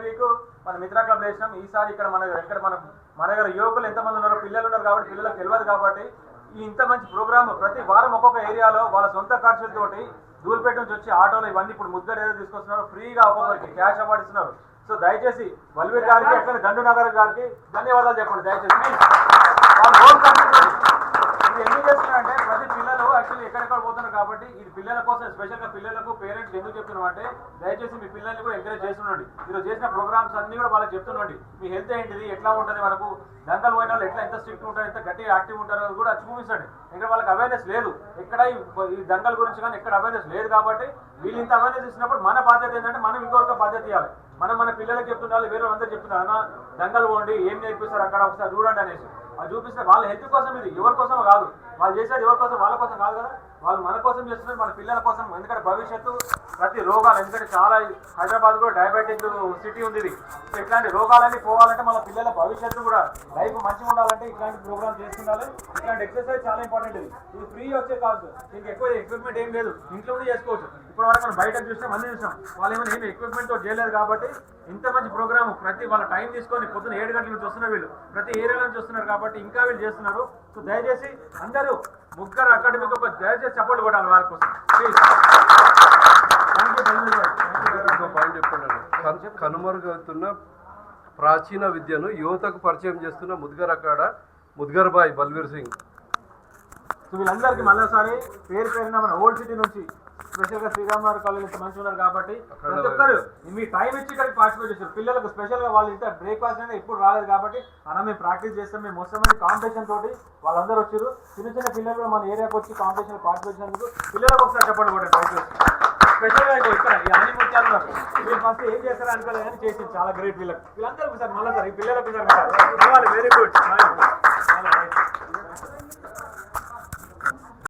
Week మన మిత్ర club చేసినాం. ఈసారి ఇక్కడ మన దగ్గర యువకులు ఎంతమంది ఉన్నారో పిల్లలు ఉన్నారు కాబట్టి పిల్లలకు తెలియదు కాబట్టి ఈ ఇంత మంచి ప్రోగ్రామ్ ప్రతి వారం ఒక్కొక్క ఏరియాలో వాళ్ళ సొంత ఖర్చులతోటి దూల్పేట నుంచి వచ్చి ఆటోలో ఇవన్నీ ఇప్పుడు ముద్దరు ఏదో తీసుకొస్తున్నారు, ఫ్రీగా ఒక్కొక్కరికి క్యాష్ అవార్డు ఇస్తున్నారు. సో దయచేసి బల్వీర్ గారికి అట్లనే దండు నగర్ గారికి ధన్యవాదాలు చెప్పండి దయచేసి. ఇది ఎందుకు చేస్తున్నారంటే ప్రతి పిల్లలు యాక్చువల్లీ ఎక్కడెక్కడ పోతున్నారు కాబట్టి ఇది పిల్లల కోసం స్పెషల్గా పిల్లలకు పేరెంట్స్ ఎందుకు చెప్తున్నాం అంటే దయచేసి మీ పిల్లల్ని కూడా ఎంకరేజ్ చేస్తుండండి. మీరు చేసిన ప్రోగ్రామ్స్ అన్ని కూడా వాళ్ళకి చెప్తుండండి. మీ హెల్త్ ఏంటిది, ఎట్లా ఉంటుంది, మనకు దంగల్ పోయిన వాళ్ళు ఎట్లా ఎంత స్ట్రిక్ట్ ఉంటారు, ఎంత గట్టిగా యాక్టివ్ ఉంటారో కూడా చూపించండి. ఇక్కడ వాళ్ళకి అవేర్నెస్ లేదు, ఎక్కడ ఈ దంగల్ గురించి కానీ ఎక్కడ అవేర్నెస్ లేదు కాబట్టి వీళ్ళు ఇంత అవేర్నెస్ ఇచ్చినప్పుడు మన బాధ్యత ఏంటంటే మనం ఇంకొక బాధ్యత ఇవ్వాలి. మన పిల్లలకి చెప్తుండాలి, వేరే అందరూ చెప్తున్నారు అన్న దంగల్ పోండి ఏం నేర్పిస్తారు అక్కడ ఒకసారి చూడండి అనేసి. అది చూపిస్తే వాళ్ళ హెల్త్ కోసం, ఇది ఎవరి కోసం కాదు, వాళ్ళు చేసేది ఎవరి కోసం, వాళ్ళ కోసం కాదు కదా, వాళ్ళు మన కోసం చేస్తున్నారు, మన పిల్లల కోసం. ఎందుకంటే భవిష్యత్తు ప్రతి రోగాలు, ఎందుకంటే చాలా హైదరాబాద్ కూడా డయాబెటిక్ సిటీ ఉంది ఇది. సో ఇట్లాంటి రోగాలన్నీ పోవాలంటే మన పిల్లల భవిష్యత్తు కూడా లైఫ్ మంచిగా ఉండాలంటే ఇట్లాంటి ప్రోగ్రామ్ చేస్తుండాలి. ఇట్లాంటి ఎక్సర్సైజ్ చాలా ఇంపార్టెంట్. ఇది ఫ్రీ వచ్చే కాదు, దీనికి ఎక్కువ ఎక్విప్మెంట్ ఏం లేదు, ఇంట్లోనే చేసుకోవచ్చు. ఇప్పటి వరకు మనం బయట చూసినాం, అన్ని చూసాం, వాళ్ళు ఏమి ఎక్విప్మెంట్ తో చేయలేదు కాబట్టి ఇంత మంచి ప్రోగ్రామ్ ప్రతి వాళ్ళ టైం తీసుకొని పొద్దున్న 7 గంటల నుంచి వస్తున్నారు, వీళ్ళు ప్రతి ఏరియా నుంచి వస్తున్నారు కాబట్టి ఇంకా వీళ్ళు చేస్తున్నారు. సో దయచేసి అందరూ ముగ్గురు అకాడమీకి ఒక దయచేసి సపోర్ట్ కొట్టాలి వాళ్ళ కోసం ప్లీజ్. పాయింట్ చెప్పండి. కనుమరుగవుతున్న ప్రాచీన విద్యను యువతకు పరిచయం చేస్తున్న ముద్గర్ బాయ్ బల్వీర్ సింగ్. సో వీళ్ళందరికీ మళ్ళీసారి పేరున మన ఓల్డ్ సిటీ నుంచి స్పెషల్గా శ్రీరామనగర్ కాలేజ్ ఇంత మంచి ఉన్నారు కాబట్టి ప్రతి ఒక్కరు మీ టైం ఇచ్చి ఇక్కడికి పార్టిసిపేట్ చేస్తారు. పిల్లలకు స్పెషల్గా వాళ్ళు ఇంత బ్రేక్ఫాస్ట్ అనేది ఎప్పుడు రాలేదు కాబట్టి అన్న మేము ప్రాక్టీస్ చేస్తాం. మేము మొత్తం కాంపిటీషన్ తోటి వాళ్ళందరూ వచ్చారు. చిన్న పిల్లలు మన ఏరియాకి వచ్చి కాంపిటీషన్ పార్టిసిపేట్ చేసినందుకు పిల్లలకు ఒకసారి చెప్పండి కూడా ట్రై చేసి. స్పెషల్గా ఇక్కడ ఈ అన్ని ముత్యాలు ఉన్నారు, మీరు ఫస్ట్ ఏం చేస్తారో అనుకోలేదు కానీ చేసి చాలా గ్రేట్. వీళ్ళందరూ సార్ మళ్ళీ సార్ ఈ పిల్లలకు వెరీ గుడ్.